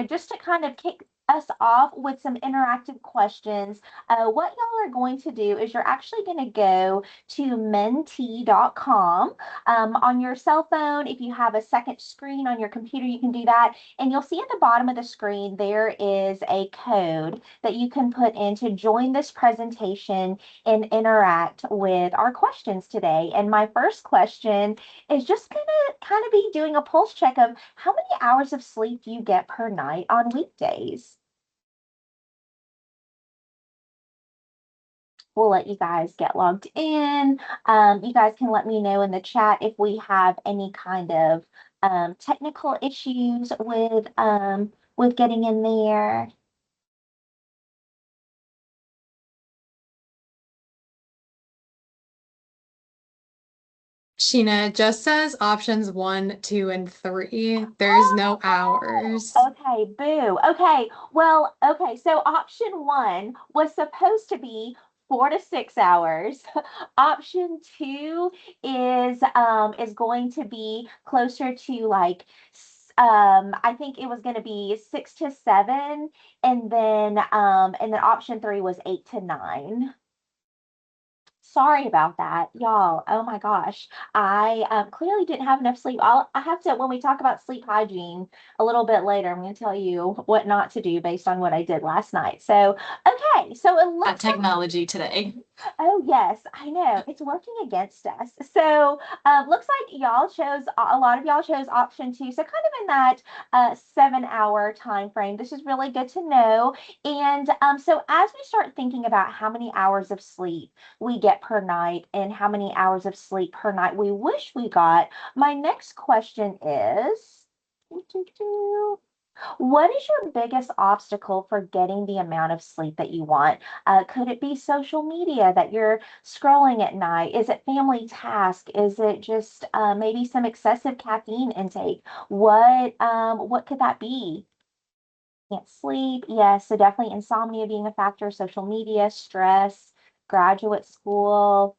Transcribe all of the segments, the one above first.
just to kind of kick us off with some interactive questions, what y'all are going to do is you're actually going to go to menti.com on your cell phone. If you have a second screen on your computer, you can do that. And you'll see at the bottom of the screen, there is a code that you can put in to join this presentation and interact with our questions today. And my first question is just going to kind of be doing a pulse check of how many hours of sleep do you get per night on weekdays? We'll let you guys get logged in. You guys can let me know in the chat if we have any kind of technical issues with getting in there. Sheena, it just says options 1, 2, and 3. There's no hours. Okay, boo. Okay, well, okay, so option one was supposed to be 4 to 6 hours. Option two is going to be closer to like I think it was going to be 6 to 7, and then option three was 8 to 9. Sorry about that, y'all. Oh my gosh. I clearly didn't have enough sleep. I have to, when we talk about sleep hygiene a little bit later, I'm going to tell you what not to do based on what I did last night. So, okay. So it That looks like technology today. Oh, yes, I know. It's working against us. So, looks like y'all chose a lot of y'all chose option two. So, kind of in that 7 hour time frame. This is really good to know. And so, as we start thinking about how many hours of sleep we get per night and how many hours of sleep per night we wish we got, my next question is. What is your biggest obstacle for getting the amount of sleep that you want? Could it be social media that you're scrolling at night? Is it family task? Is it just maybe some excessive caffeine intake? What could that be? Can't sleep. Yes, so definitely insomnia being a factor, social media, stress, graduate school,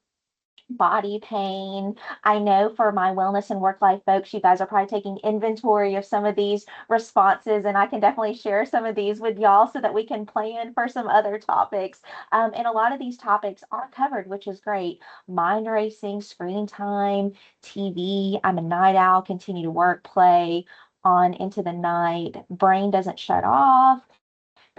body pain. I know for my wellness and work life folks, you guys are probably taking inventory of some of these responses, and I can definitely share some of these with y'all so that we can plan for some other topics. And a lot of these topics are covered, which is great. Mind racing, screen time, TV. I'm a night owl, continue to work, play on into the night. Brain doesn't shut off.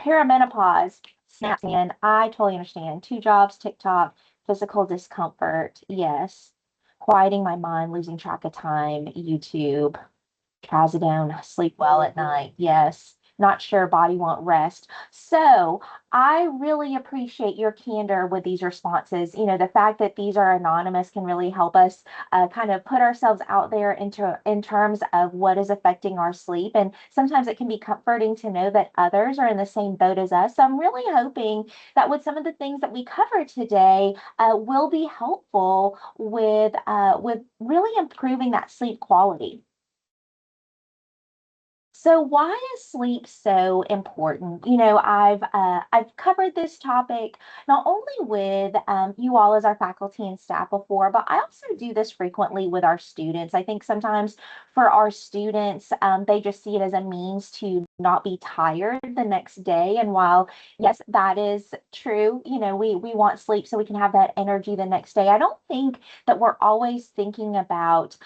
Perimenopause snaps in. I totally understand. 2 jobs, TikTok, physical discomfort. Yes. Quieting my mind, losing track of time, YouTube. Trazodone, sleep well at night. Yes. Not sure, body won't rest. So I really appreciate your candor with these responses. The fact that these are anonymous can really help us kind of put ourselves out there in terms of what is affecting our sleep. And sometimes it can be comforting to know that others are in the same boat as us. So I'm really hoping that with some of the things that we covered today will be helpful with really improving that sleep quality. So why is sleep so important? I've covered this topic not only with you all as our faculty and staff before, but I also do this frequently with our students. I think sometimes for our students, they just see it as a means to not be tired the next day. And while yes, that is true, we want sleep so we can have that energy the next day. I don't think that we're always thinking about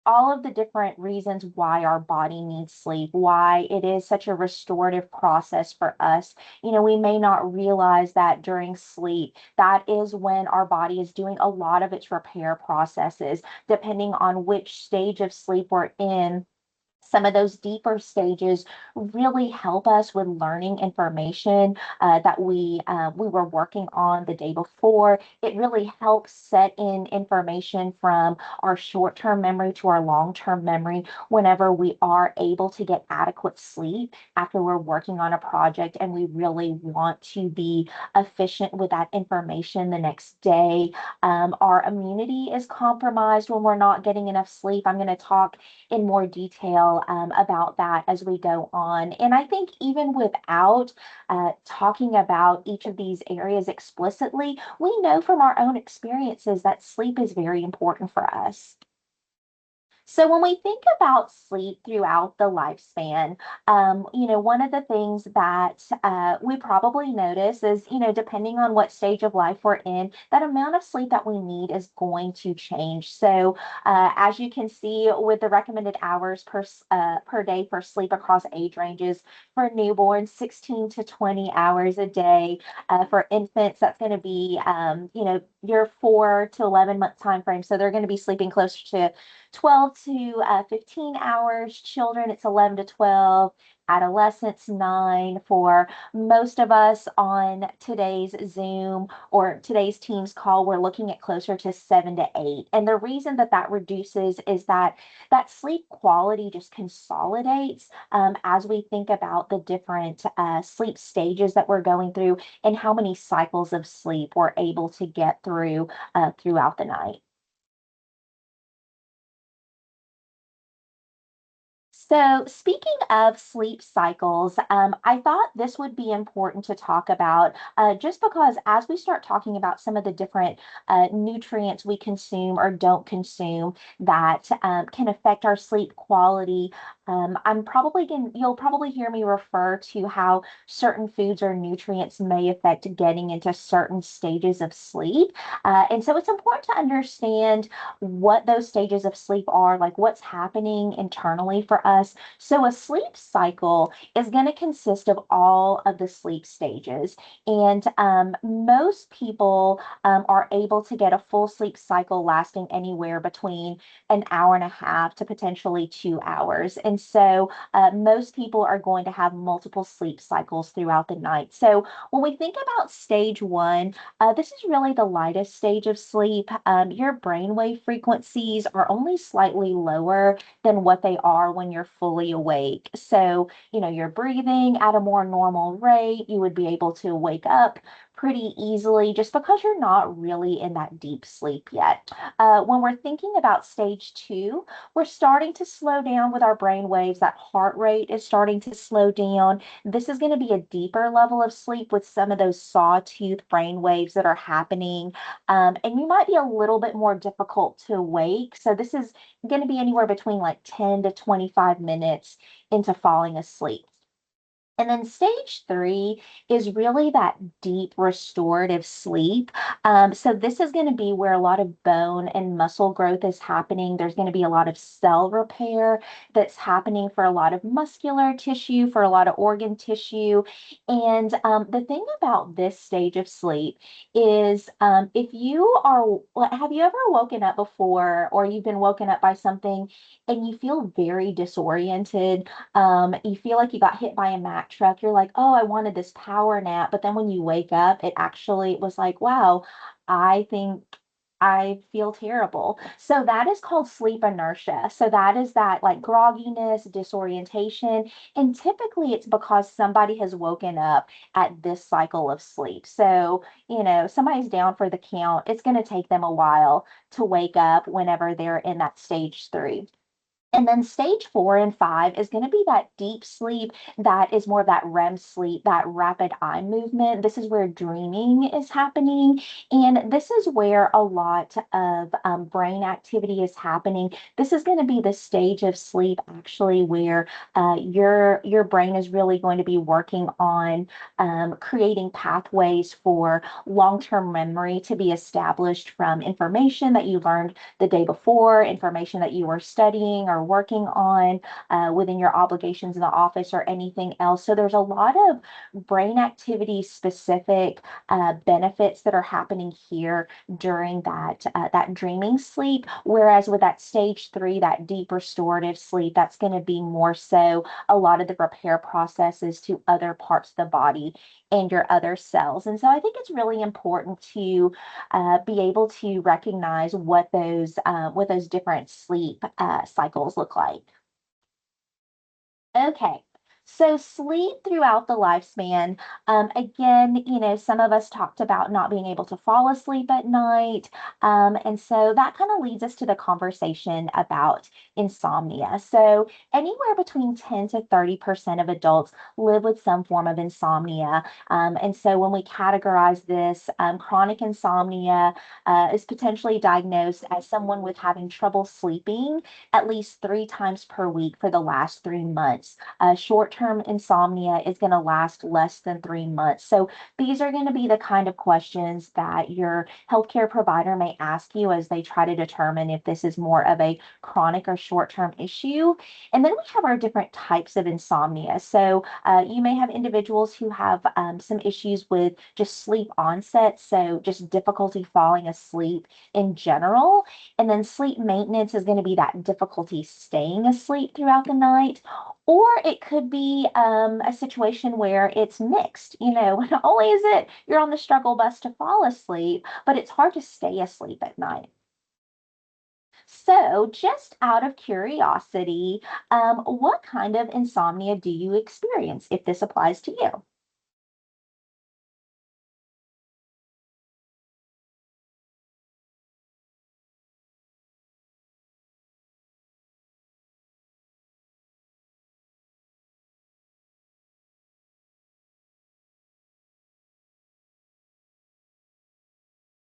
all of the different reasons why our body needs sleep, why it is such a restorative process for us. We may not realize that during sleep, that is when our body is doing a lot of its repair processes, depending on which stage of sleep we're in. Some of those deeper stages really help us with learning information that we were working on the day before. It really helps set in information from our short-term memory to our long-term memory whenever we are able to get adequate sleep after we're working on a project and we really want to be efficient with that information the next day. Our immunity is compromised when we're not getting enough sleep. I'm going to talk in more detail about that as we go on. And I think even without talking about each of these areas explicitly, we know from our own experiences that sleep is very important for us. So when we think about sleep throughout the lifespan, one of the things that we probably notice is, depending on what stage of life we're in, that amount of sleep that we need is going to change. So as you can see with the recommended hours per day for sleep across age ranges, for newborns, 16 to 20 hours a day. For infants, that's going to be, your 4 to 11 month time frame. So they're going to be sleeping closer to 12 to 15 hours. Children, it's 11 to 12. Adolescents, 9. For most of us on today's Zoom or today's Teams call, we're looking at closer to 7 to 8. And the reason that that reduces is that sleep quality just consolidates as we think about the different sleep stages that we're going through and how many cycles of sleep we're able to get through throughout the night. So, speaking of sleep cycles, I thought this would be important to talk about just because as we start talking about some of the different nutrients we consume or don't consume that can affect our sleep quality, you'll probably hear me refer to how certain foods or nutrients may affect getting into certain stages of sleep. And so, it's important to understand what those stages of sleep are, like what's happening internally for us. So, a sleep cycle is going to consist of all of the sleep stages. And most people are able to get a full sleep cycle lasting anywhere between an hour and a half to potentially 2 hours. And so, most people are going to have multiple sleep cycles throughout the night. So, when we think about stage one, this is really the lightest stage of sleep. Your brainwave frequencies are only slightly lower than what they are when you're fully awake. So, you're breathing at a more normal rate. You would be able to wake up pretty easily just because you're not really in that deep sleep yet. When we're thinking about stage two, we're starting to slow down with our brain waves. That heart rate is starting to slow down. This is going to be a deeper level of sleep with some of those sawtooth brain waves that are happening. And you might be a little bit more difficult to wake. So this is going to be anywhere between like 10 to 25 minutes into falling asleep. And then stage three is really that deep restorative sleep. So this is going to be where a lot of bone and muscle growth is happening. There's going to be a lot of cell repair that's happening for a lot of muscular tissue, for a lot of organ tissue. And the thing about this stage of sleep is if you are, have you ever woken up before or you've been woken up by something and you feel very disoriented? You feel like you got hit by a Mack truck. You're like, oh, I wanted this power nap. But then when you wake up, it actually was like, wow, I think I feel terrible. So that is called sleep inertia. So that is that like grogginess, disorientation. And typically it's because somebody has woken up at this cycle of sleep. So, somebody's down for the count. It's going to take them a while to wake up whenever they're in that stage three. And then stage 4 and 5 is going to be that deep sleep that is more of that REM sleep, that rapid eye movement. This is where dreaming is happening. And this is where a lot of brain activity is happening. This is going to be the stage of sleep actually where your brain is really going to be working on creating pathways for long-term memory to be established from information that you learned the day before, information that you were studying or working on within your obligations in the office or anything else. So there's a lot of brain activity specific benefits that are happening here during that dreaming sleep. Whereas with that stage three, that deep restorative sleep, that's going to be more so a lot of the repair processes to other parts of the body and your other cells. And so I think it's really important to be able to recognize what those different sleep cycles look like. Okay. So sleep throughout the lifespan. Again, some of us talked about not being able to fall asleep at night. And so that kind of leads us to the conversation about insomnia. So anywhere between 10 to 30% of adults live with some form of insomnia. And so when we categorize this, chronic insomnia is potentially diagnosed as someone with having trouble sleeping at least 3 times per week for the last 3 months. Short-term insomnia is going to last less than 3 months. So these are going to be the kind of questions that your healthcare provider may ask you as they try to determine if this is more of a chronic or short-term issue. And then we have our different types of insomnia. So you may have individuals who have some issues with just sleep onset, so just difficulty falling asleep in general. And then sleep maintenance is going to be that difficulty staying asleep throughout the night. Or it could be a situation where it's mixed. Not only is it you're on the struggle bus to fall asleep, but it's hard to stay asleep at night. So, just out of curiosity, what kind of insomnia do you experience if this applies to you?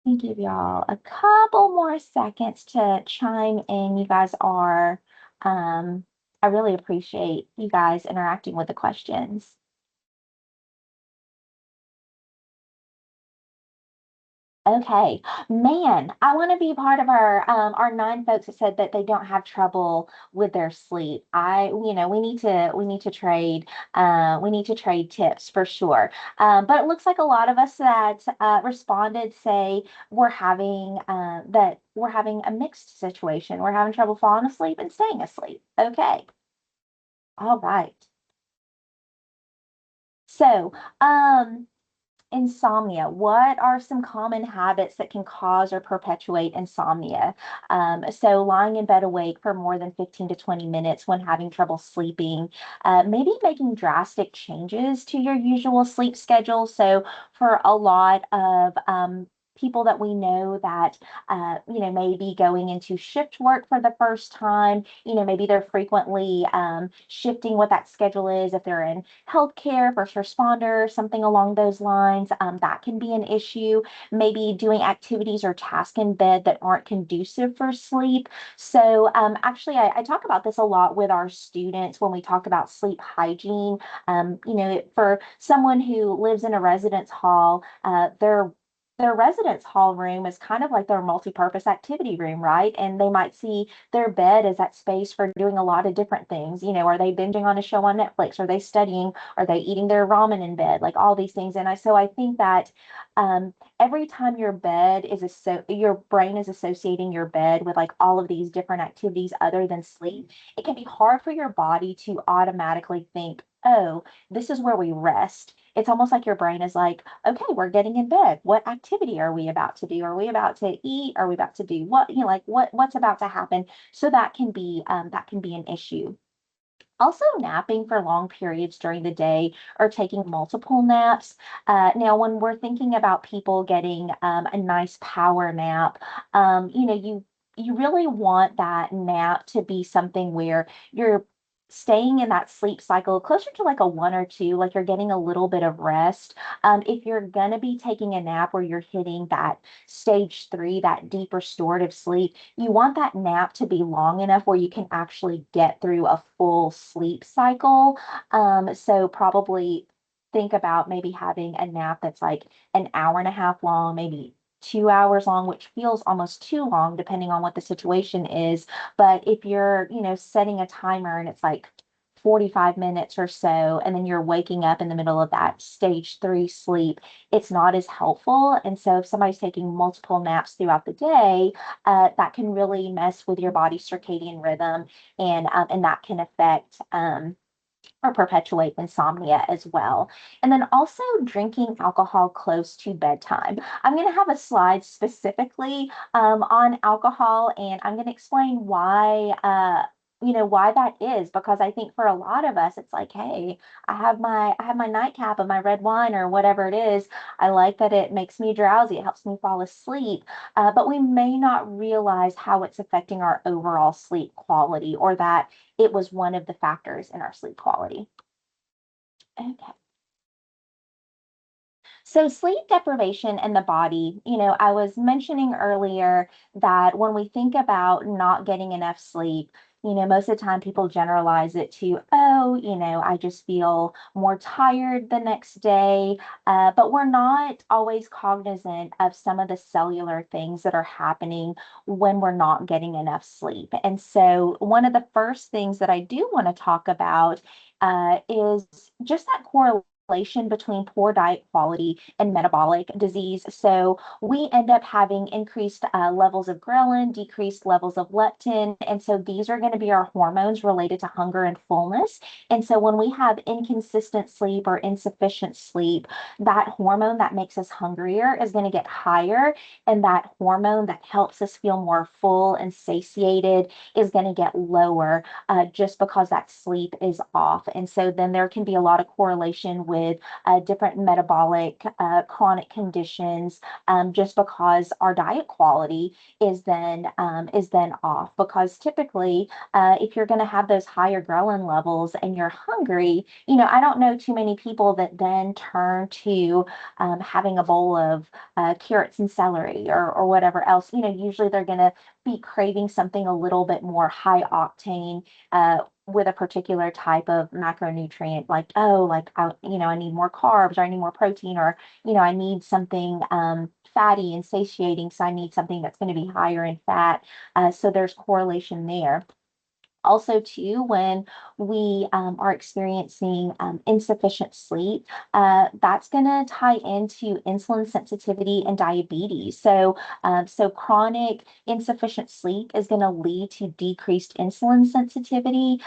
Let me give y'all a couple more seconds to chime in. You guys are, um, I really appreciate you guys interacting with the questions. Okay, man, I want to be part of our 9 folks that said that they don't have trouble with their sleep. We need to trade tips for sure. But it looks like a lot of us that responded say we're having a mixed situation. We're having trouble falling asleep and staying asleep. Okay, all right. So, insomnia. What are some common habits that can cause or perpetuate insomnia? So, lying in bed awake for more than 15 to 20 minutes when having trouble sleeping, maybe making drastic changes to your usual sleep schedule. So, for a lot of people that we know that, maybe going into shift work for the first time, maybe they're frequently shifting what that schedule is if they're in healthcare, first responder, something along those lines. That can be an issue. Maybe doing activities or tasks in bed that aren't conducive for sleep. So, actually, I talk about this a lot with our students when we talk about sleep hygiene. For someone who lives in a residence hall, their residence hall room is kind of like their multi-purpose activity room, right? And they might see their bed as that space for doing a lot of different things. Are they binging on a show on Netflix? Are they studying? Are they eating their ramen in bed? Like all these things. So I think that every time your brain is associating your bed with like all of these different activities other than sleep, it can be hard for your body to automatically think, oh, this is where we rest. It's almost like your brain is like, okay, we're getting in bed. What activity are we about to do? Are we about to eat? Are we about to do what? Like what's about to happen? So that can be an issue. Also, napping for long periods during the day or taking multiple naps. Now, when we're thinking about people getting a nice power nap, you really want that nap to be something where you're staying in that sleep cycle closer to like a 1 or 2, like you're getting a little bit of rest. If you're gonna be taking a nap where you're hitting that stage 3, that deep restorative sleep, you want that nap to be long enough where you can actually get through a full sleep cycle. So probably think about maybe having a nap that's like an hour and a half long, maybe 2 hours long, which feels almost too long depending on what the situation is. But if you're, setting a timer and it's like 45 minutes or so, and then you're waking up in the middle of that stage 3 sleep, it's not as helpful. And so if somebody's taking multiple naps throughout the day, that can really mess with your body's circadian rhythm, and that can affect or perpetuate insomnia as well. And then also drinking alcohol close to bedtime. I'm going to have a slide specifically on alcohol, and I'm going to explain why. why that is, because I think for a lot of us it's like, hey, I have my nightcap of my red wine or whatever it is. I like that it makes me drowsy, it helps me fall asleep, but we may not realize how it's affecting our overall sleep quality, or that it was one of the factors in our sleep quality. Okay. So sleep deprivation in the body, I was mentioning earlier that when we think about not getting enough sleep, most of the time people generalize it to, oh, I just feel more tired the next day. But we're not always cognizant of some of the cellular things that are happening when we're not getting enough sleep. And so one of the first things that I do want to talk about is just that correlation between poor diet quality and metabolic disease. So we end up having increased levels of ghrelin, decreased levels of leptin. And so these are going to be our hormones related to hunger and fullness. And so when we have inconsistent sleep or insufficient sleep, that hormone that makes us hungrier is going to get higher. And that hormone that helps us feel more full and satiated is going to get lower, just because that sleep is off. And so then there can be a lot of correlation with different metabolic chronic conditions, just because our diet quality is then off. Because typically, if you're going to have those higher ghrelin levels and you're hungry, I don't know too many people that then turn to having a bowl of carrots and celery, or whatever else. Usually they're going to be craving something a little bit more high octane, with a particular type of macronutrient, like, oh, like I need more carbs, or I need more protein, or I need something fatty and satiating, so I need something that's going to be higher in fat. So there's correlation there. Also, too, when we are experiencing insufficient sleep, that's going to tie into insulin sensitivity and diabetes. So chronic insufficient sleep is going to lead to decreased insulin sensitivity.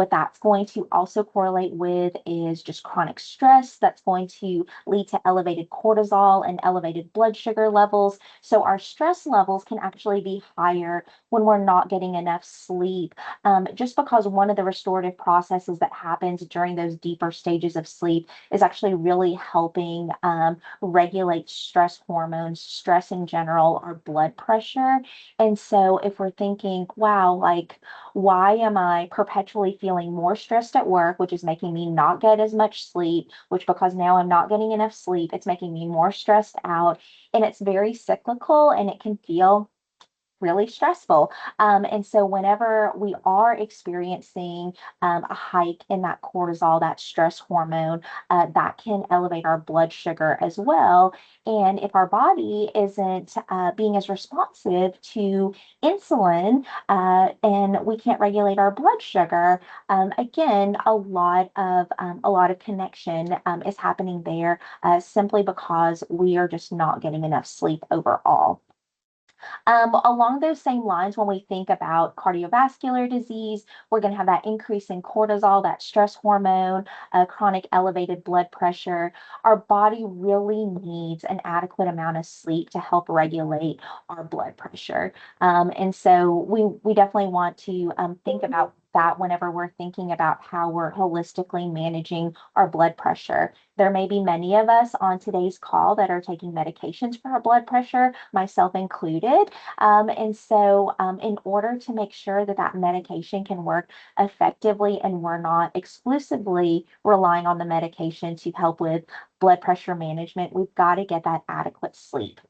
What that's going to also correlate with is just chronic stress. That's going to lead to elevated cortisol and elevated blood sugar levels. So our stress levels can actually be higher when we're not getting enough sleep, just because one of the restorative processes that happens during those deeper stages of sleep is actually really helping regulate stress hormones, stress in general, our blood pressure. And so if we're thinking, wow, like, why am I perpetually feeling more stressed at work, which is making me not get as much sleep, which, because now I'm not getting enough sleep, it's making me more stressed out. And it's very cyclical, and it can feel really stressful. And so whenever we are experiencing a hike in that cortisol, that stress hormone, that can elevate our blood sugar as well. And if our body isn't being as responsive to insulin, and we can't regulate our blood sugar, again, a lot of connection is happening there, simply because we are just not getting enough sleep overall. Along those same lines, when we think about cardiovascular disease, we're going to have that increase in cortisol, that stress hormone, chronic elevated blood pressure. Our body really needs an adequate amount of sleep to help regulate our blood pressure. And so we definitely want to think about that whenever we're thinking about how we're holistically managing our blood pressure. There may be many of us on today's call that are taking medications for our blood pressure, myself included. In order to make sure that that medication can work effectively and we're not exclusively relying on the medication to help with blood pressure management, we've got to get that adequate sleep.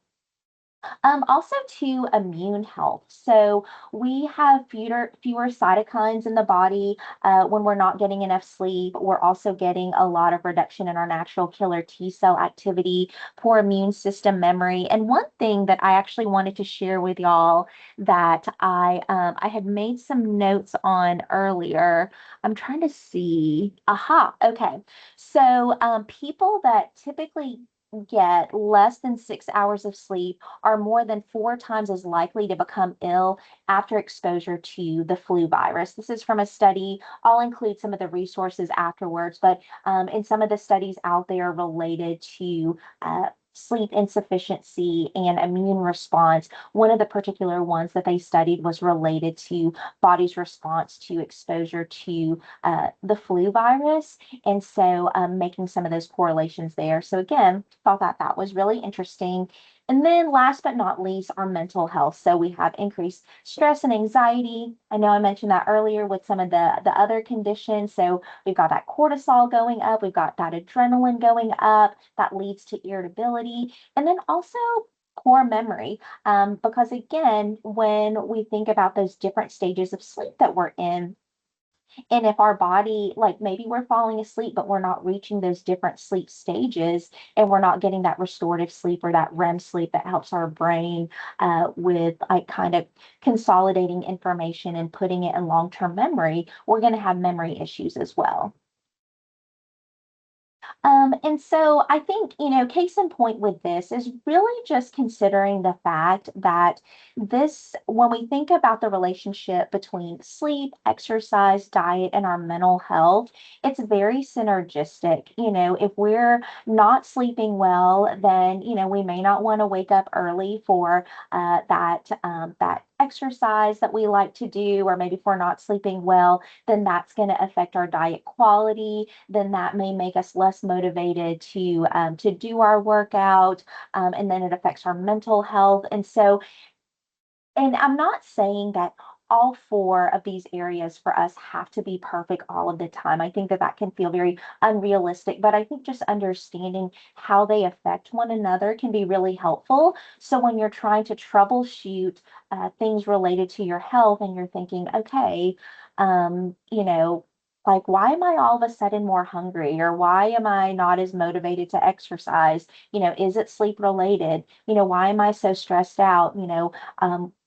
Also to immune health. So we have fewer cytokines in the body when we're not getting enough sleep. We're also getting a lot of reduction in our natural killer T cell activity, poor immune system memory. And one thing that I actually wanted to share with y'all that I had made some notes on earlier. I'm trying to see. Aha, okay. So people that typically get less than 6 hours of sleep are more than 4 times as likely to become ill after exposure to the flu virus. This is from a study. I'll include some of the resources afterwards, but in some of the studies out there related to sleep insufficiency and immune response. One of the particular ones that they studied was related to body's response to exposure to the flu virus. And so making some of those correlations there. So again, thought that that was really interesting. And then last but not least, our mental health. So we have increased stress and anxiety. I know I mentioned that earlier with some of the other conditions. So we've got that cortisol going up, we've got that adrenaline going up, that leads to irritability. And then also poor memory. Because again, when we think about those different stages of sleep that we're in, and if our body, like maybe we're falling asleep, but we're not reaching those different sleep stages and we're not getting that restorative sleep or that REM sleep that helps our brain with like kind of consolidating information and putting it in long-term memory, we're going to have memory issues as well. And so I think, case in point with this is really just considering the fact that when we think about the relationship between sleep, exercise, diet, and our mental health, it's very synergistic. If we're not sleeping well, then, we may not want to wake up early for that exercise that we like to do, or maybe if we're not sleeping well, then that's going to affect our diet quality. Then that may make us less motivated to do our workout, and then it affects our mental health. And so, and I'm not saying that all four of these areas for us have to be perfect all of the time. I think that that can feel very unrealistic, but I think just understanding how they affect one another can be really helpful. So when you're trying to troubleshoot things related to your health and you're thinking, okay, like why am I all of a sudden more hungry, or why am I not as motivated to exercise? Is it sleep related? Why am I so stressed out?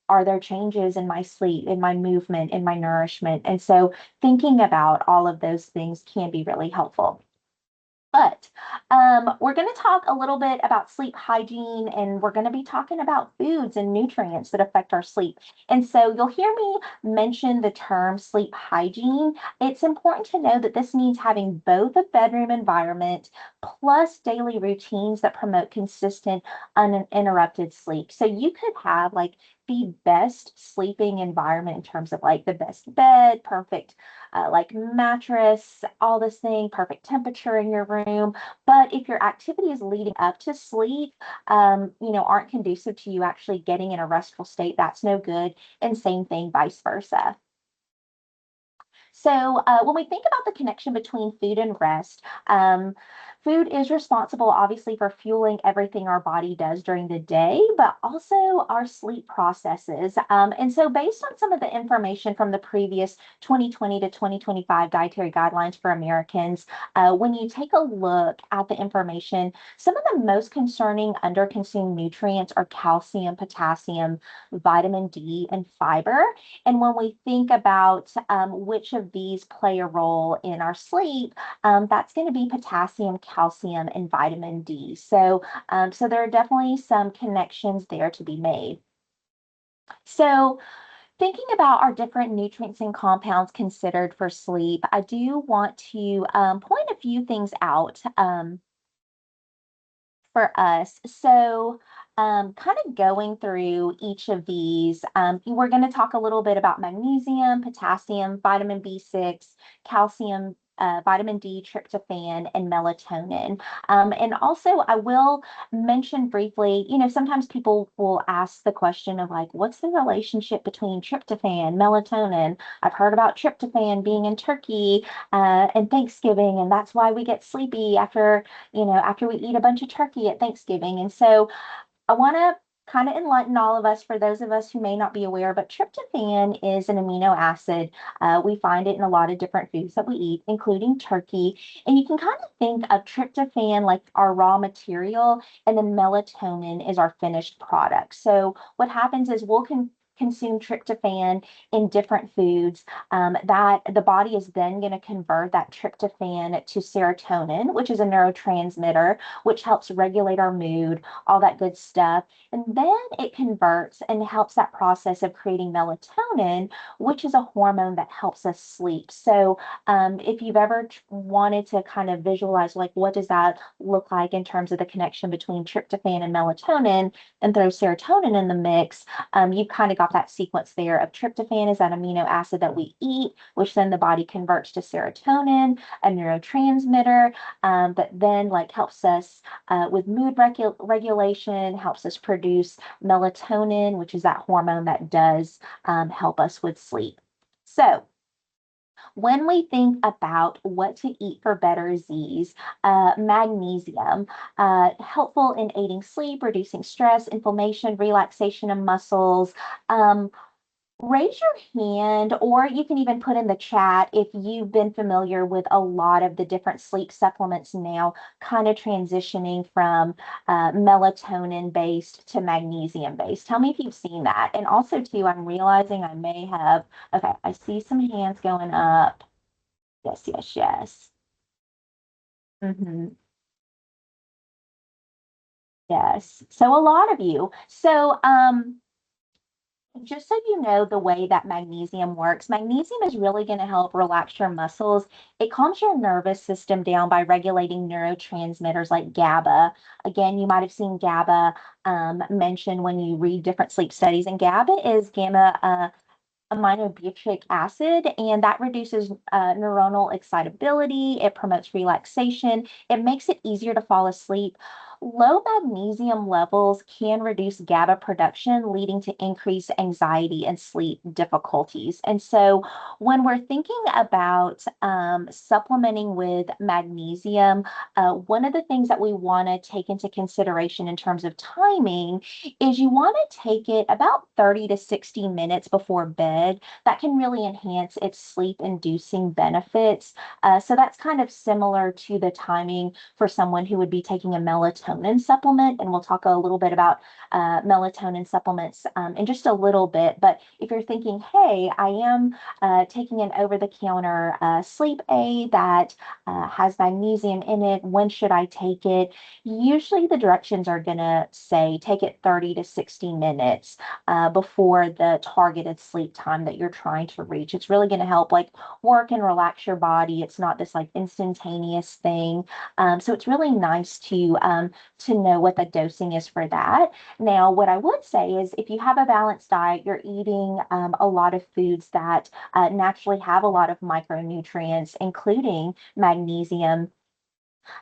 Are there changes in my sleep, in my movement, in my nourishment? And so thinking about all of those things can be really helpful. But we're going to talk a little bit about sleep hygiene, and we're going to be talking about foods and nutrients that affect our sleep. And so you'll hear me mention the term sleep hygiene. It's important to know that this means having both a bedroom environment plus daily routines that promote consistent, uninterrupted sleep. So you could have like the best sleeping environment in terms of like the best bed, perfect like mattress, all this thing, perfect temperature in your room. But if your activities leading up to sleep, aren't conducive to you actually getting in a restful state, that's no good. And same thing, vice versa. So, when we think about the connection between food and rest, food is responsible, obviously, for fueling everything our body does during the day, but also our sleep processes. And so, based on some of the information from the previous 2020 to 2025 dietary guidelines for Americans, when you take a look at the information, some of the most concerning underconsumed nutrients are calcium, potassium, vitamin D, and fiber. And when we think about which of these play a role in our sleep, that's going to be potassium, calcium, and vitamin D. So there are definitely some connections there to be made. So thinking about our different nutrients and compounds considered for sleep, I do want to point a few things out. For us. So, kind of going through each of these, we're going to talk a little bit about magnesium, potassium, vitamin B6, calcium, vitamin D, tryptophan, and melatonin. And also, I will mention briefly, sometimes people will ask the question of like, what's the relationship between tryptophan, melatonin? I've heard about tryptophan being in turkey and Thanksgiving, and that's why we get sleepy after we eat a bunch of turkey at Thanksgiving. And so I want to kind of enlighten all of us, for those of us who may not be aware, but tryptophan is an amino acid. We find it in a lot of different foods that we eat, including turkey. And you can kind of think of tryptophan like our raw material, and then melatonin is our finished product. So what happens is we'll consume tryptophan in different foods, that the body is then going to convert that tryptophan to serotonin, which is a neurotransmitter, which helps regulate our mood, all that good stuff. And then it converts and helps that process of creating melatonin, which is a hormone that helps us sleep. So, if you've ever wanted to kind of visualize, like, what does that look like in terms of the connection between tryptophan and melatonin, and throw serotonin in the mix, you've kind of got that sequence there of tryptophan is that amino acid that we eat, which then the body converts to serotonin, a neurotransmitter, that then like helps us with mood regulation, helps us produce melatonin, which is that hormone that does help us with sleep. So, when we think about what to eat for better Z's, magnesium, helpful in aiding sleep, reducing stress, inflammation, relaxation of muscles. Um, Raise your hand, or you can even put in the chat if you've been familiar with a lot of the different sleep supplements now, kind of transitioning from melatonin based to magnesium based. Tell me if you've seen that. And also, too, I'm realizing I may have, okay, I see some hands going up. Yes, yes, yes. Hmm. Yes. So a lot of you. So, just so you know the way that magnesium works, magnesium is really going to help relax your muscles. It calms your nervous system down by regulating neurotransmitters like GABA. Again, you might have seen GABA mentioned when you read different sleep studies, and GABA is gamma aminobutyric acid, and that reduces neuronal excitability. It promotes relaxation. It makes it easier to fall asleep. Low magnesium levels can reduce GABA production, leading to increased anxiety and sleep difficulties. And so, when we're thinking about supplementing with magnesium, one of the things that we want to take into consideration in terms of timing is you want to take it about 30 to 60 minutes before bed. That can really enhance its sleep inducing benefits. So that's kind of similar to the timing for someone who would be taking a melatonin supplement. And we'll talk a little bit about melatonin supplements in just a little bit. But if you're thinking, hey, I am taking an over the counter sleep aid that has magnesium in it, when should I take it? Usually the directions are going to say take it 30 to 60 minutes before the targeted sleep time that you're trying to reach. It's really going to help like work and relax your body. It's not this like instantaneous thing. So it's really nice to know what the dosing is for that. Now, what I would say is if you have a balanced diet, you're eating a lot of foods that naturally have a lot of micronutrients, including magnesium.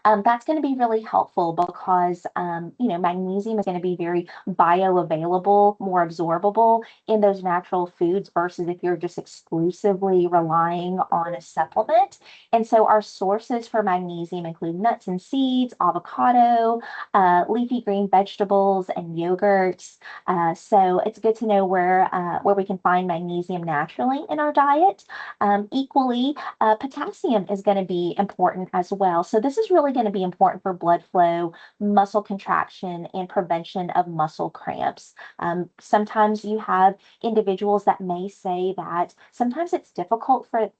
That's going to be really helpful because, magnesium is going to be very bioavailable, more absorbable in those natural foods versus if you're just exclusively relying on a supplement. And so our sources for magnesium include nuts and seeds, avocado, leafy green vegetables, and yogurts. So it's good to know where we can find magnesium naturally in our diet. Equally, potassium is going to be important as well. So this is really going to be important for blood flow, muscle contraction, and prevention of muscle cramps. Sometimes you have individuals that may say that sometimes it's difficult for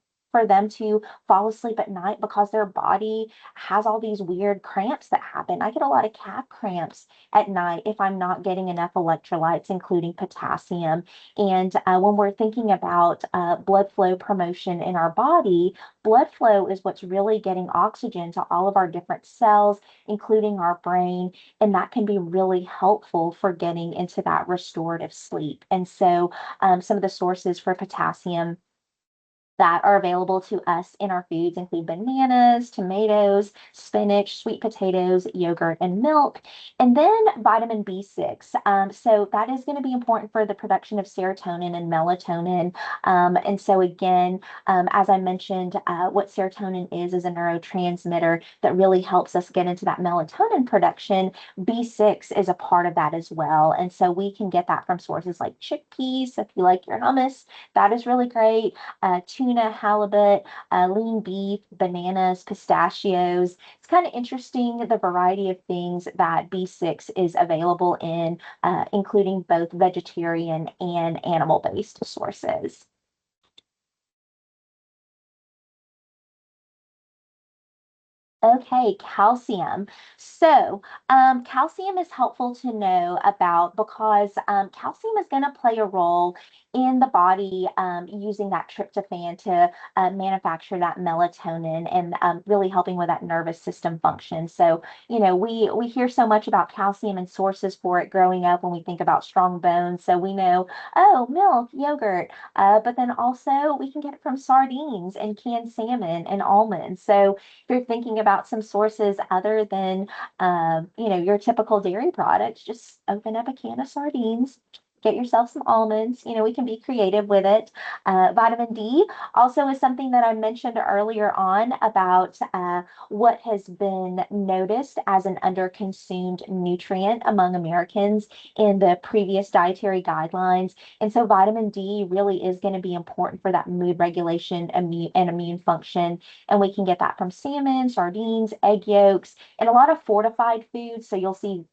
them to fall asleep at night because their body has all these weird cramps that happen. I get a lot of calf cramps at night if I'm not getting enough electrolytes, including potassium. And when we're thinking about blood flow promotion in our body, blood flow is what's really getting oxygen to all of our different cells, including our brain, and that can be really helpful for getting into that restorative sleep. And so, some of the sources for potassium that are available to us in our foods include bananas, tomatoes, spinach, sweet potatoes, yogurt, and milk. And then vitamin B6. So that is going to be important for the production of serotonin and melatonin. And so again, as I mentioned, what serotonin is a neurotransmitter that really helps us get into that melatonin production. B6 is a part of that as well. And so we can get that from sources like chickpeas. So if you like your hummus, that is really great. tuna, halibut, lean beef, bananas, pistachios. It's kind of interesting the variety of things that B6 is available in, including both vegetarian and animal-based sources. Okay, calcium. So, calcium is helpful to know about because calcium is going to play a role in the body using that tryptophan to manufacture that melatonin and really helping with that nervous system function. So, we hear so much about calcium and sources for it growing up when we think about strong bones. So we know, oh, milk, yogurt, but then also we can get it from sardines and canned salmon and almonds. So if you're thinking about some sources other than, your typical dairy products, just open up a can of sardines. Get yourself some almonds. We can be creative with it. Vitamin D also is something that I mentioned earlier on about what has been noticed as an underconsumed nutrient among Americans in the previous dietary guidelines. And so vitamin D really is going to be important for that mood regulation and immune function. And we can get that from salmon, sardines, egg yolks, and a lot of fortified foods. So you'll see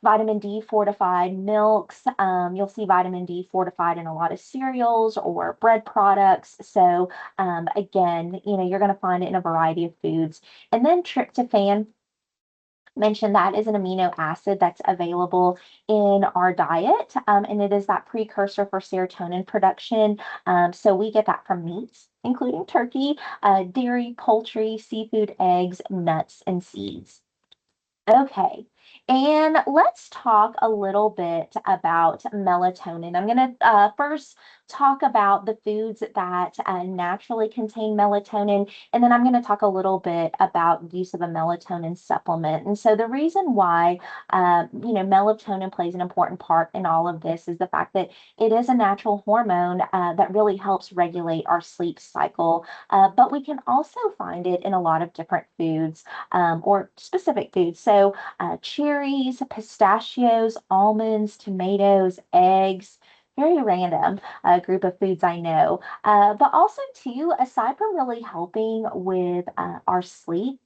vitamin D fortified milks. You'll see vitamin D fortified in a lot of cereals or bread products. So again, you're going to find it in a variety of foods. And then tryptophan, mentioned that is an amino acid that's available in our diet, and it is that precursor for serotonin production. So we get that from meats, including turkey, dairy, poultry, seafood, eggs, nuts, and seeds. Okay, and let's talk a little bit about melatonin. I'm going to first talk about the foods that naturally contain melatonin, and then I'm going to talk a little bit about use of a melatonin supplement. And so the reason why, melatonin plays an important part in all of this is the fact that it is a natural hormone that really helps regulate our sleep cycle, but we can also find it in a lot of different foods or specific foods. So, cherries, pistachios, almonds, tomatoes, eggs. Very random group of foods I know. But also, too, aside from really helping with our sleep,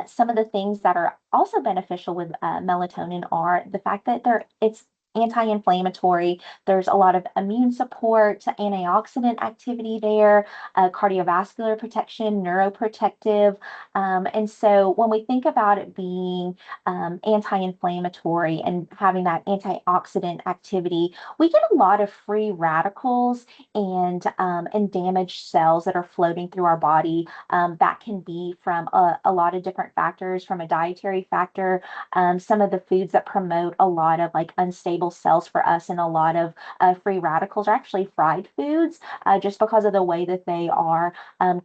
some of the things that are also beneficial with melatonin are the fact that it's anti-inflammatory. There's a lot of immune support, antioxidant activity there, cardiovascular protection, neuroprotective. And so when we think about it being anti-inflammatory and having that antioxidant activity, we get a lot of free radicals and damaged cells that are floating through our body. That can be from a lot of different factors, from a dietary factor, some of the foods that promote a lot of like unstable cells for us and a lot of free radicals are actually fried foods, just because of the way that they are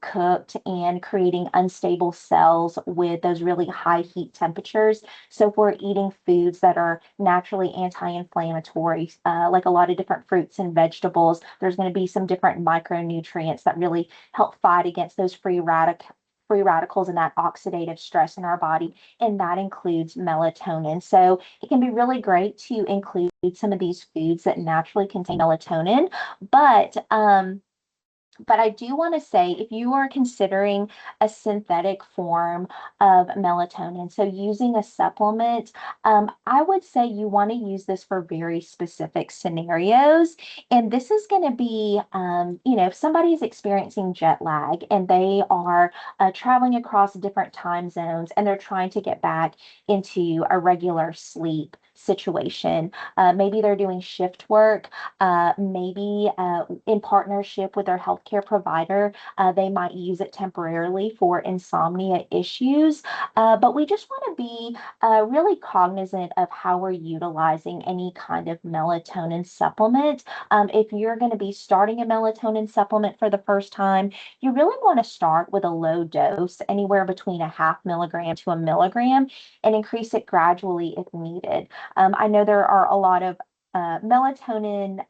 cooked and creating unstable cells with those really high heat temperatures. So if we're eating foods that are naturally anti-inflammatory, like a lot of different fruits and vegetables, there's going to be some different micronutrients that really help fight against those free radicals and that oxidative stress in our body, and that includes melatonin. So it can be really great to include some of these foods that naturally contain melatonin, but I do want to say if you are considering a synthetic form of melatonin, so using a supplement, I would say you want to use this for very specific scenarios. And this is going to be, if somebody is experiencing jet lag and they are traveling across different time zones and they're trying to get back into a regular sleep situation. Maybe they're doing shift work, maybe in partnership with their healthcare provider, they might use it temporarily for insomnia issues. But we just want to be really cognizant of how we're utilizing any kind of melatonin supplement. If you're going to be starting a melatonin supplement for the first time, you really want to start with a low dose, anywhere between a half milligram to a milligram, and increase it gradually if needed. I know there are a lot of melatonin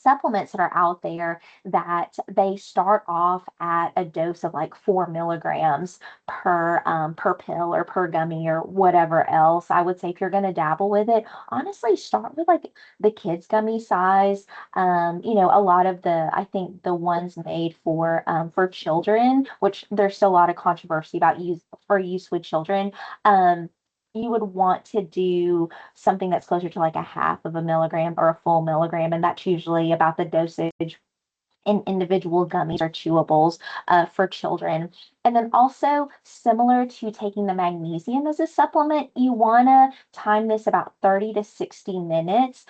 supplements that are out there that they start off at a dose of like 4 milligrams per pill or per gummy or whatever else. I would say if you're going to dabble with it, honestly, start with like the kids gummy size. A lot of I think the ones made for children, which there's still a lot of controversy about use with children. Um, you would want to do something that's closer to like a half of a milligram or a full milligram, and that's usually about the dosage in individual gummies or chewables for children. And then also, similar to taking the magnesium as a supplement, you want to time this about 30 to 60 minutes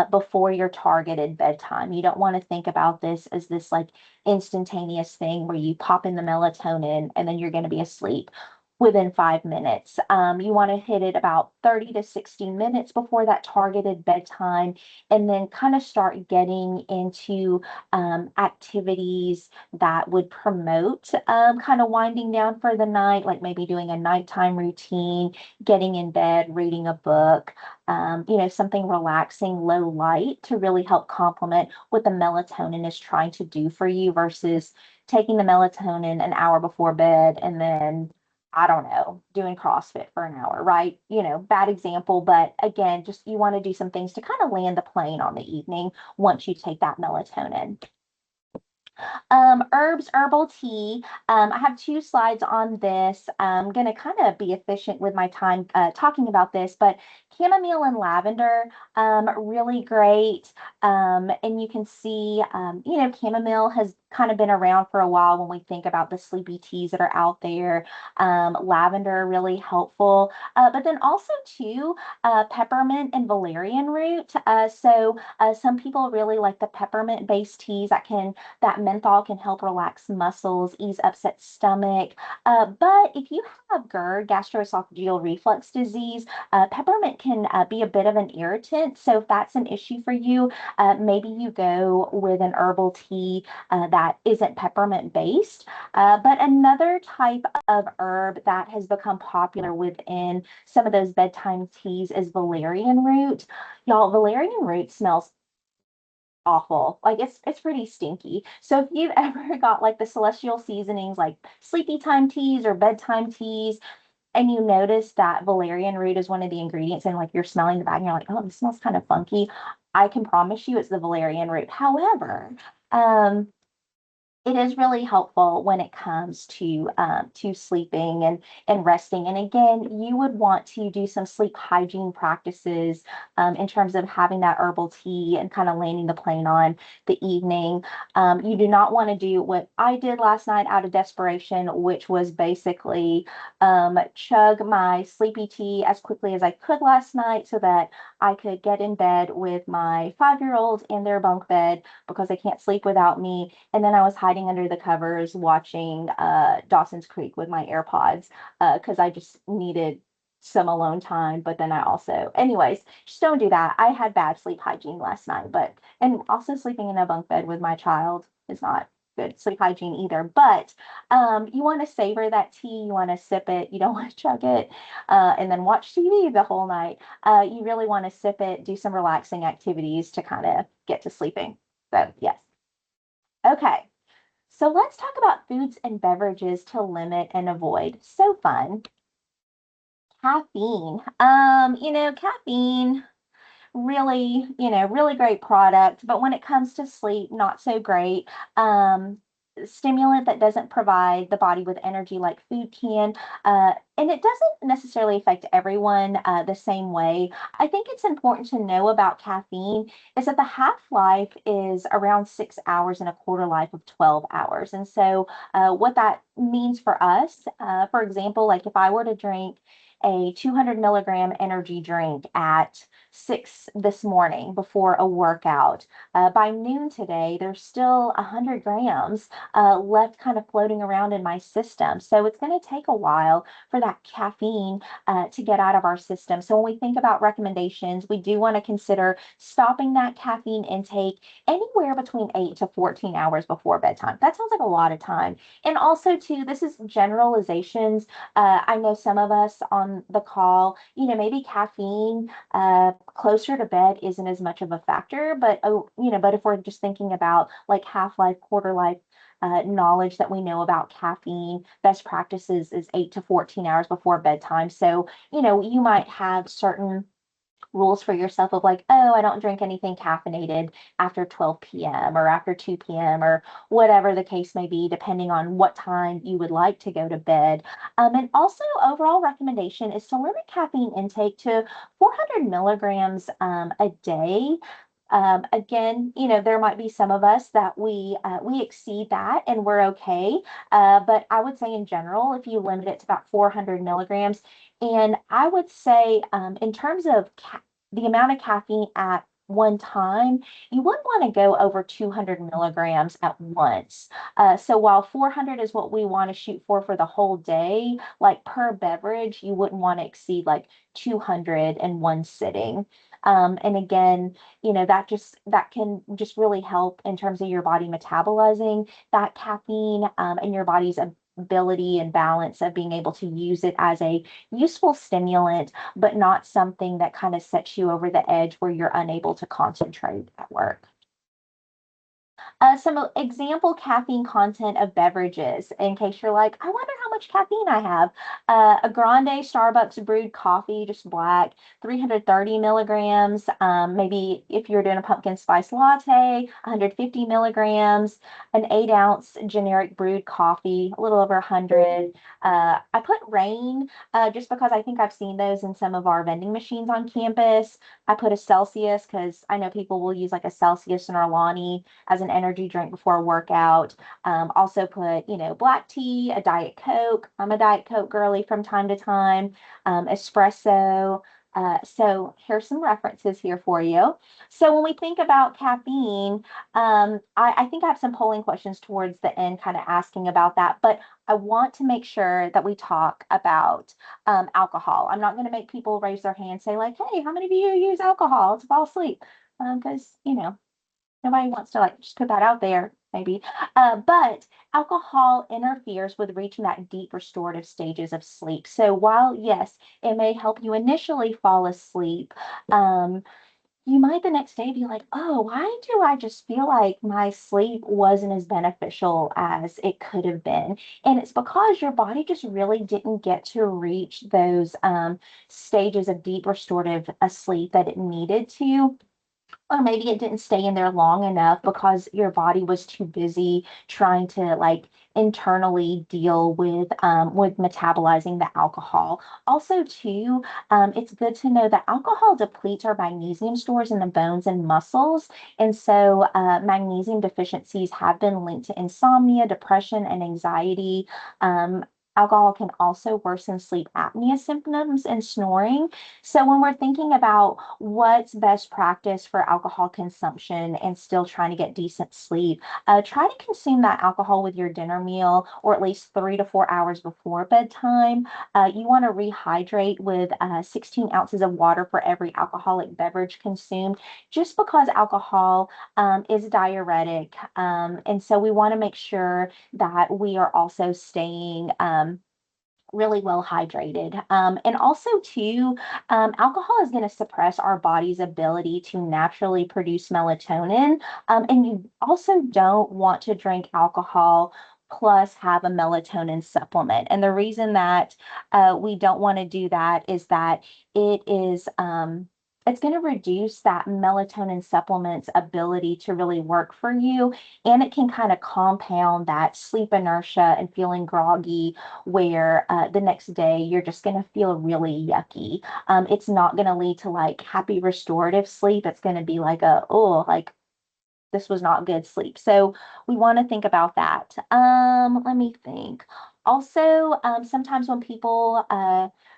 before your targeted bedtime. You don't want to think about this as this like instantaneous thing where you pop in the melatonin and then you're going to be asleep within 5 minutes. You want to hit it about 30 to 60 minutes before that targeted bedtime, and then kind of start getting into activities that would promote kind of winding down for the night, like maybe doing a nighttime routine, getting in bed, reading a book, something relaxing, low light to really help complement what the melatonin is trying to do for you versus taking the melatonin an hour before bed and then I don't know, doing CrossFit for an hour, right? Bad example, but again, just you want to do some things to kind of land the plane on the evening once you take that melatonin. Herbs, herbal tea. I have two slides on this. I'm going to kind of be efficient with my time talking about this, but chamomile and lavender, really great. And you can see, chamomile has kind of been around for a while when we think about the sleepy teas that are out there. Lavender, really helpful. But then also, too, peppermint and valerian root. Some people really like the peppermint based teas that menthol can help relax muscles, ease upset stomach. But if you have GERD, gastroesophageal reflux disease, peppermint can be a bit of an irritant. So if that's an issue for you, maybe you go with an herbal tea that isn't peppermint based. But another type of herb that has become popular within some of those bedtime teas is valerian root. Y'all, valerian root smells awful. Like it's pretty stinky. So if you've ever got like the celestial seasonings like sleepy time teas or bedtime teas, and you notice that valerian root is one of the ingredients and like you're smelling the bag and you're like, oh, this smells kind of funky. I can promise you it's the valerian root. However, um, it is really helpful when it comes to sleeping and resting. And again, you would want to do some sleep hygiene practices in terms of having that herbal tea and kind of landing the plane on the evening. You do not want to do what I did last night out of desperation, which was basically chug my sleepy tea as quickly as I could last night so that I could get in bed with my 5-year-old in their bunk bed because they can't sleep without me. And then I was hiding under the covers watching Dawson's Creek with my AirPods because I just needed some alone time. But then I also, anyways, just don't do that. I had bad sleep hygiene last night, and also sleeping in a bunk bed with my child is not good sleep hygiene either. But you want to savor that tea, you want to sip it, you don't want to chug it and then watch TV the whole night. You really want to sip it, do some relaxing activities to kind of get to sleeping. So, yes. Okay. So let's talk about foods and beverages to limit and avoid. So fun. Caffeine. Caffeine really, really great product, but when it comes to sleep, not so great. Stimulant that doesn't provide the body with energy like food can. And it doesn't necessarily affect everyone the same way. I think it's important to know about caffeine is that the half-life is around 6 hours and a quarter life of 12 hours. And so what that means for us, for example, like if I were to drink a 200 milligram energy drink at 6 this morning before a workout. By noon today, there's still 100 grams left kind of floating around in my system. So it's going to take a while for that caffeine to get out of our system. So when we think about recommendations, we do want to consider stopping that caffeine intake anywhere between 8 to 14 hours before bedtime. That sounds like a lot of time. And also, too, this is generalizations. I know some of us on the call, maybe caffeine closer to bed isn't as much of a factor, but but if we're just thinking about like half-life, quarter life knowledge that we know about caffeine, best practices is 8 to 14 hours before bedtime. So, you might have certain rules for yourself of like, oh, I don't drink anything caffeinated after 12 p.m. or after 2 p.m. or whatever the case may be, depending on what time you would like to go to bed. And also, overall recommendation is to limit caffeine intake to 400 milligrams a day. Again, there might be some of us that we exceed that and we're okay. But I would say in general, if you limit it to about 400 milligrams, and I would say in terms of the amount of caffeine at one time, you wouldn't want to go over 200 milligrams at once. So while 400 is what we want to shoot for the whole day, like per beverage, you wouldn't want to exceed like 200 in one sitting. And again, that can just really help in terms of your body metabolizing that caffeine and your body's ability and balance of being able to use it as a useful stimulant, but not something that kind of sets you over the edge where you're unable to concentrate at work. Some example caffeine content of beverages, in case you're like, I wonder how much caffeine I have. A grande Starbucks brewed coffee, just black, 330 milligrams. Maybe if you're doing a pumpkin spice latte, 150 milligrams. An 8-ounce generic brewed coffee, a little over 100. I put rain just because I think I've seen those in some of our vending machines on campus. I put a Celsius because I know people will use like a Celsius and Arlani as an energy drink before a workout. Also put, black tea, a Diet Coke. I'm a Diet Coke girly from time to time. Espresso. So here's some references here for you. So when we think about caffeine, I think I have some polling questions towards the end, kind of asking about that. But I want to make sure that we talk about alcohol. I'm not going to make people raise their hand, say like, "Hey, how many of you use alcohol to fall asleep?" Because nobody wants to like just put that out there, maybe. But alcohol interferes with reaching that deep restorative stages of sleep. So while, yes, it may help you initially fall asleep, um, you might the next day be like, oh, why do I just feel like my sleep wasn't as beneficial as it could have been? And it's because your body just really didn't get to reach those stages of deep restorative sleep that it needed to, or maybe it didn't stay in there long enough because your body was too busy trying to like internally deal with metabolizing the alcohol. Also, too, it's good to know that alcohol depletes our magnesium stores in the bones and muscles, and so magnesium deficiencies have been linked to insomnia, depression, and anxiety. Alcohol can also worsen sleep apnea symptoms and snoring. So when we're thinking about what's best practice for alcohol consumption and still trying to get decent sleep, try to consume that alcohol with your dinner meal or at least 3 to 4 hours before bedtime. You want to rehydrate with 16 ounces of water for every alcoholic beverage consumed, just because alcohol is diuretic. And so we want to make sure that we are also staying really well hydrated. And also, too, alcohol is going to suppress our body's ability to naturally produce melatonin. And you also don't want to drink alcohol plus have a melatonin supplement. And the reason that we don't want to do that is that it is it's going to reduce that melatonin supplement's ability to really work for you, and it can kind of compound that sleep inertia and feeling groggy where the next day you're just going to feel really yucky. It's not going to lead to like happy restorative sleep. It's going to be like like this was not good sleep. So we want to think about that. Let me think. Also, sometimes when people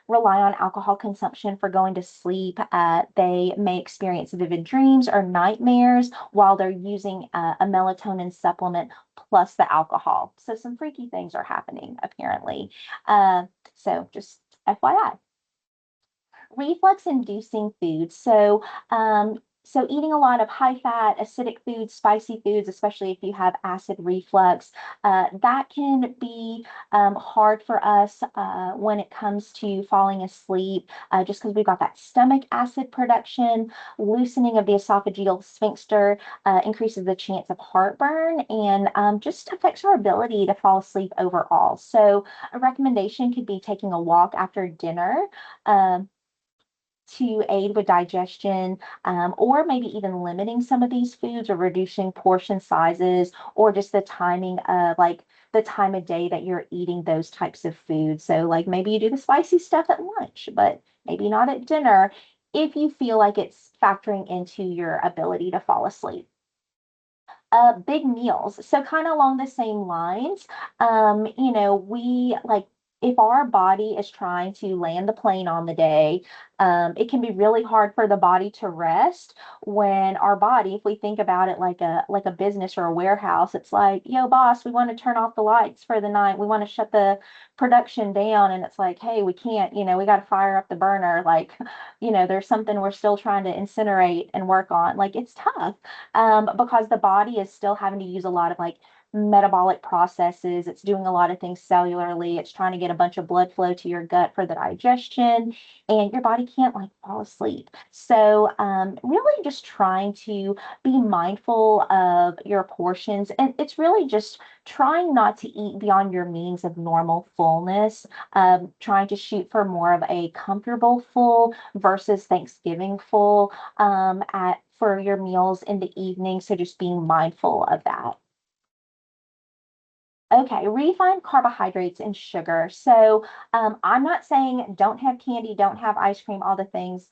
rely on alcohol consumption for going to sleep, they may experience vivid dreams or nightmares while they're using a melatonin supplement plus the alcohol. So some freaky things are happening apparently. So just FYI. Reflux inducing foods. So So eating a lot of high fat, acidic foods, spicy foods, especially if you have acid reflux, that can be hard for us when it comes to falling asleep, just because we've got that stomach acid production. Loosening of the esophageal sphincter increases the chance of heartburn and just affects our ability to fall asleep overall. So a recommendation could be taking a walk after dinner. Um, to aid with digestion, or maybe even limiting some of these foods or reducing portion sizes or just the timing of like the time of day that you're eating those types of foods. So, like maybe you do the spicy stuff at lunch, but maybe not at dinner if you feel like it's factoring into your ability to fall asleep. Big meals. So kind of along the same lines, we like if our body is trying to land the plane on the day, it can be really hard for the body to rest when our body, if we think about it like a business or a warehouse, it's like, yo, boss, we want to turn off the lights for the night. We want to shut the production down. And it's like, hey, we can't, we got to fire up the burner. Like, there's something we're still trying to incinerate and work on. Like it's tough because the body is still having to use a lot of like metabolic processes. It's doing a lot of things cellularly. It's trying to get a bunch of blood flow to your gut for the digestion, and your body can't like fall asleep. So, really just trying to be mindful of your portions. And it's really just trying not to eat beyond your means of normal fullness, trying to shoot for more of a comfortable full versus Thanksgiving full at for your meals in the evening. So just being mindful of that. Okay, refined carbohydrates and sugar. So I'm not saying don't have candy, don't have ice cream, all the things.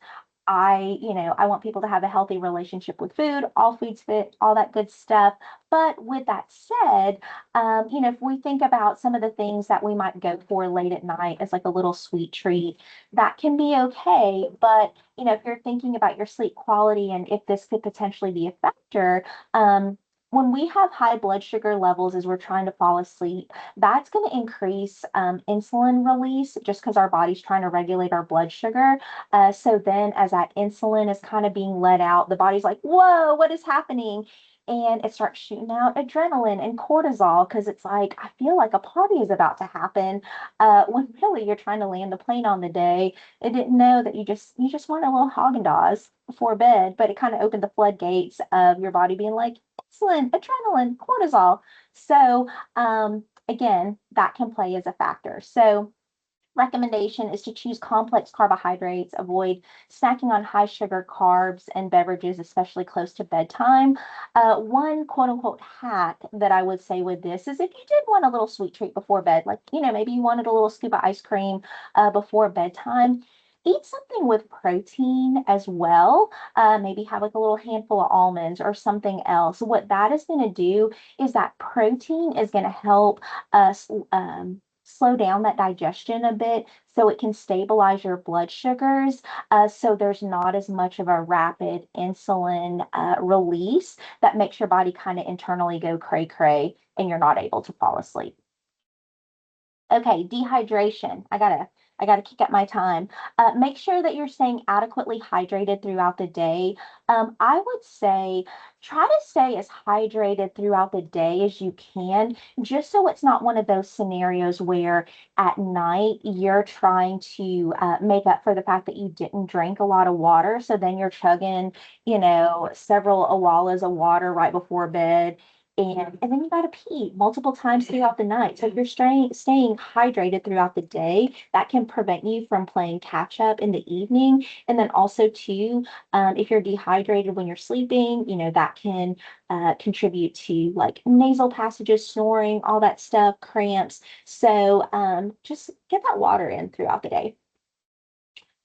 I want people to have a healthy relationship with food, all foods fit, all that good stuff. But with that said, if we think about some of the things that we might go for late at night as like a little sweet treat, that can be okay. But, if you're thinking about your sleep quality and if this could potentially be a factor, when we have high blood sugar levels as we're trying to fall asleep, that's going to increase insulin release just because our body's trying to regulate our blood sugar. So then, as that insulin is kind of being let out, the body's like, whoa, what is happening? And it starts shooting out adrenaline and cortisol because it's like, I feel like a party is about to happen. When really you're trying to land the plane on the day. It didn't know that you just want a little Haagen-Dazs before bed, but it kind of opened the floodgates of your body being like, insulin, adrenaline, cortisol. So, again, that can play as a factor. So, recommendation is to choose complex carbohydrates, avoid snacking on high sugar carbs and beverages, especially close to bedtime. One quote unquote hack that I would say with this is if you did want a little sweet treat before bed, like, maybe you wanted a little scoop of ice cream before bedtime. Eat something with protein as well. Maybe have like a little handful of almonds or something else. What that is going to do is that protein is going to help us slow down that digestion a bit so it can stabilize your blood sugars. So there's not as much of a rapid insulin release that makes your body kind of internally go cray cray and you're not able to fall asleep. Okay, dehydration. I gotta kick up my time. Make sure that you're staying adequately hydrated throughout the day. I would say try to stay as hydrated throughout the day as you can, just so it's not one of those scenarios where at night you're trying to make up for the fact that you didn't drink a lot of water. So then you're chugging, several awalas of water right before bed and then you got to pee multiple times throughout the night. So if you're staying hydrated throughout the day, that can prevent you from playing catch up in the evening. And then also too, if you're dehydrated when you're sleeping, that can contribute to like nasal passages, snoring, all that stuff, cramps. So just get that water in throughout the day.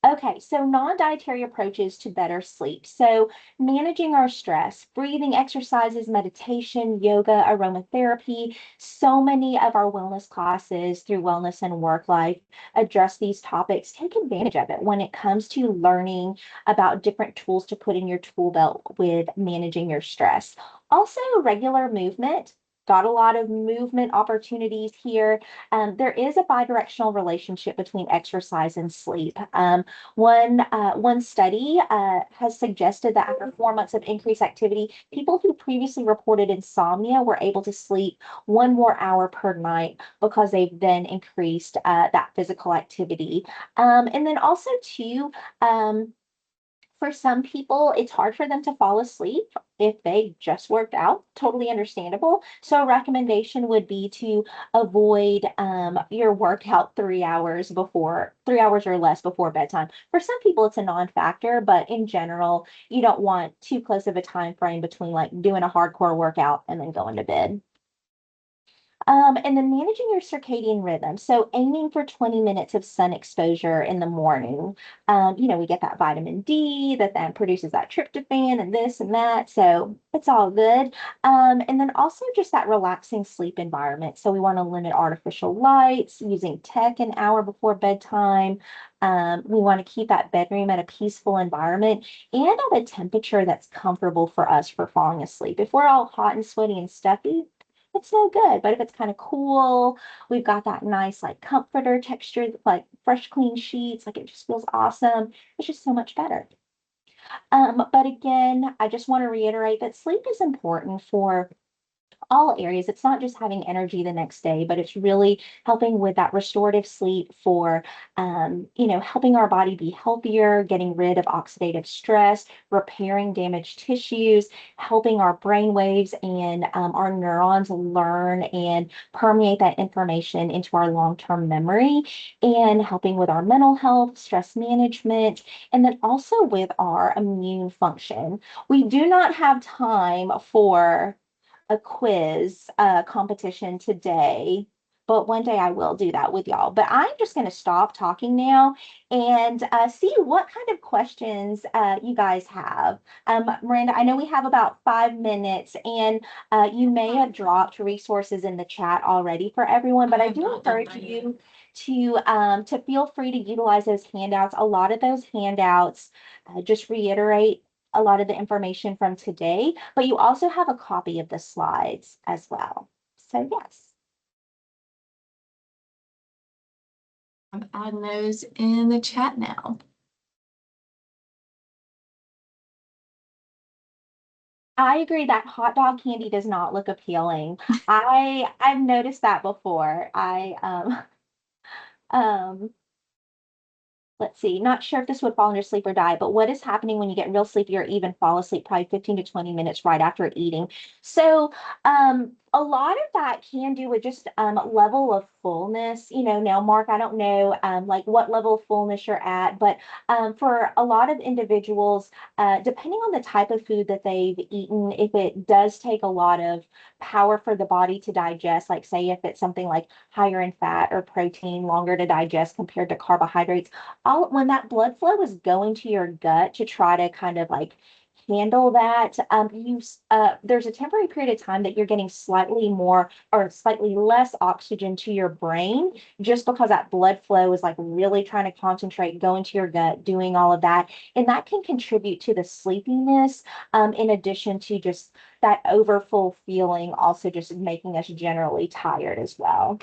Okay, so non-dietary approaches to better sleep. So managing our stress, breathing exercises, meditation, yoga, aromatherapy. So many of our wellness classes through Wellness and Work Life address these topics. Take advantage of it when it comes to learning about different tools to put in your tool belt with managing your stress. Also, regular movement. got a lot of movement opportunities here. There is a bidirectional relationship between exercise and sleep. One study has suggested that after 4 months of increased activity, people who previously reported insomnia were able to sleep 1 more hour per night because they've then increased that physical activity. And then also too, for some people, it's hard for them to fall asleep if they just worked out. Totally understandable. So a recommendation would be to avoid your workout 3 hours before, 3 hours or less before bedtime. For some people, it's a non-factor, but in general, you don't want too close of a time frame between like doing a hardcore workout and then going to bed. And then managing your circadian rhythm. So aiming for 20 minutes of sun exposure in the morning. We get that vitamin D that then produces that tryptophan and this and that. So it's all good. And then also just that relaxing sleep environment. So we want to limit artificial lights, using tech an hour before bedtime. We want to keep that bedroom at a peaceful environment and at a temperature that's comfortable for us for falling asleep. If we're all hot and sweaty and stuffy, it's no good. But if it's kind of cool, we've got that nice like comforter texture, like fresh, clean sheets, like it just feels awesome. It's just so much better. But again, I just want to reiterate that sleep is important for all areas. It's not just having energy the next day, but it's really helping with that restorative sleep for, helping our body be healthier, getting rid of oxidative stress, repairing damaged tissues, helping our brain waves and our neurons learn and permeate that information into our long-term memory, and helping with our mental health, stress management, and then also with our immune function. We do not have time for a quiz competition today, but one day I will do that with y'all. But I'm just going to stop talking now and see what kind of questions you guys have. Miranda, I know we have about 5 minutes, and you may have dropped resources in the chat already for everyone, but I do encourage you to feel free to utilize those handouts. A lot of those handouts just reiterate a lot of the information from today, but you also have a copy of the slides as well. So yes. I'm adding those in the chat now. I agree that hot dog candy does not look appealing. I've noticed that before. Um let's see, not sure if this would fall under sleep or diet, but what is happening when you get real sleepy or even fall asleep probably 15 to 20 minutes right after eating? So, a lot of that can do with just level of fullness. Now, Mark, I don't know like what level of fullness you're at, but for a lot of individuals, depending on the type of food that they've eaten, if it does take a lot of power for the body to digest, like say if it's something like higher in fat or protein, longer to digest compared to carbohydrates, all when that blood flow is going to your gut to try to kind of like handle that, there's a temporary period of time that you're getting slightly more or slightly less oxygen to your brain, just because that blood flow is like really trying to concentrate, going to your gut, doing all of that. And that can contribute to the sleepiness, in addition to just that overfull feeling, also just making us generally tired as well.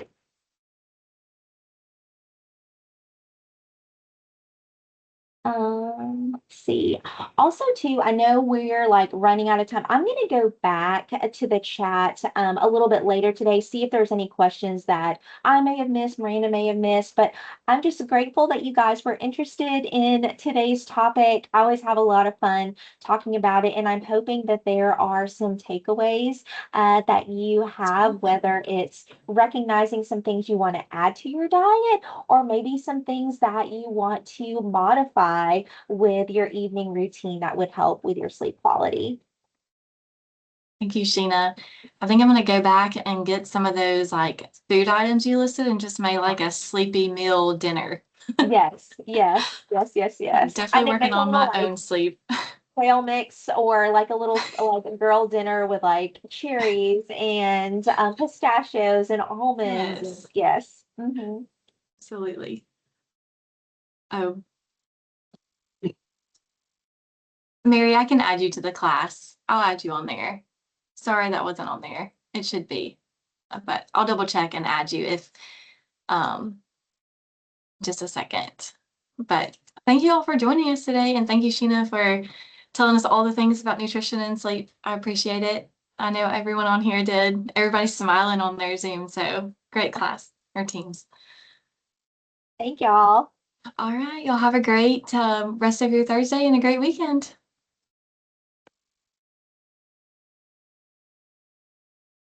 Let's see. Also, too, I know we're like running out of time. I'm going to go back to the chat a little bit later today, see if there's any questions that I may have missed, Miranda may have missed, but I'm just grateful that you guys were interested in today's topic. I always have a lot of fun talking about it, and I'm hoping that there are some takeaways that you have, whether it's recognizing some things you want to add to your diet, or maybe some things that you want to modify with your evening routine that would help with your sleep quality. Thank you, Sheena. I think I'm going to go back and get some of those like food items you listed and just make like a sleepy meal dinner. Yes, yes, yes, yes, I'm yes. I definitely think working make a on little my like own sleep. quail mix, or like a little like a girl dinner with like cherries and pistachios and almonds. And Yes, yes. Hmm. absolutely. Oh, Mary, I can add you to the class. I'll add you on there. Sorry that wasn't on there. it should be. But I'll double check and add you if just a second. But thank you all for joining us today, and thank you, Sheena, for telling us all the things about nutrition and sleep. I appreciate it. I know everyone on here did. Everybody's smiling on their Zoom, so great class or teams. Thank y'all. All right, y'all have a great rest of your Thursday and a great weekend.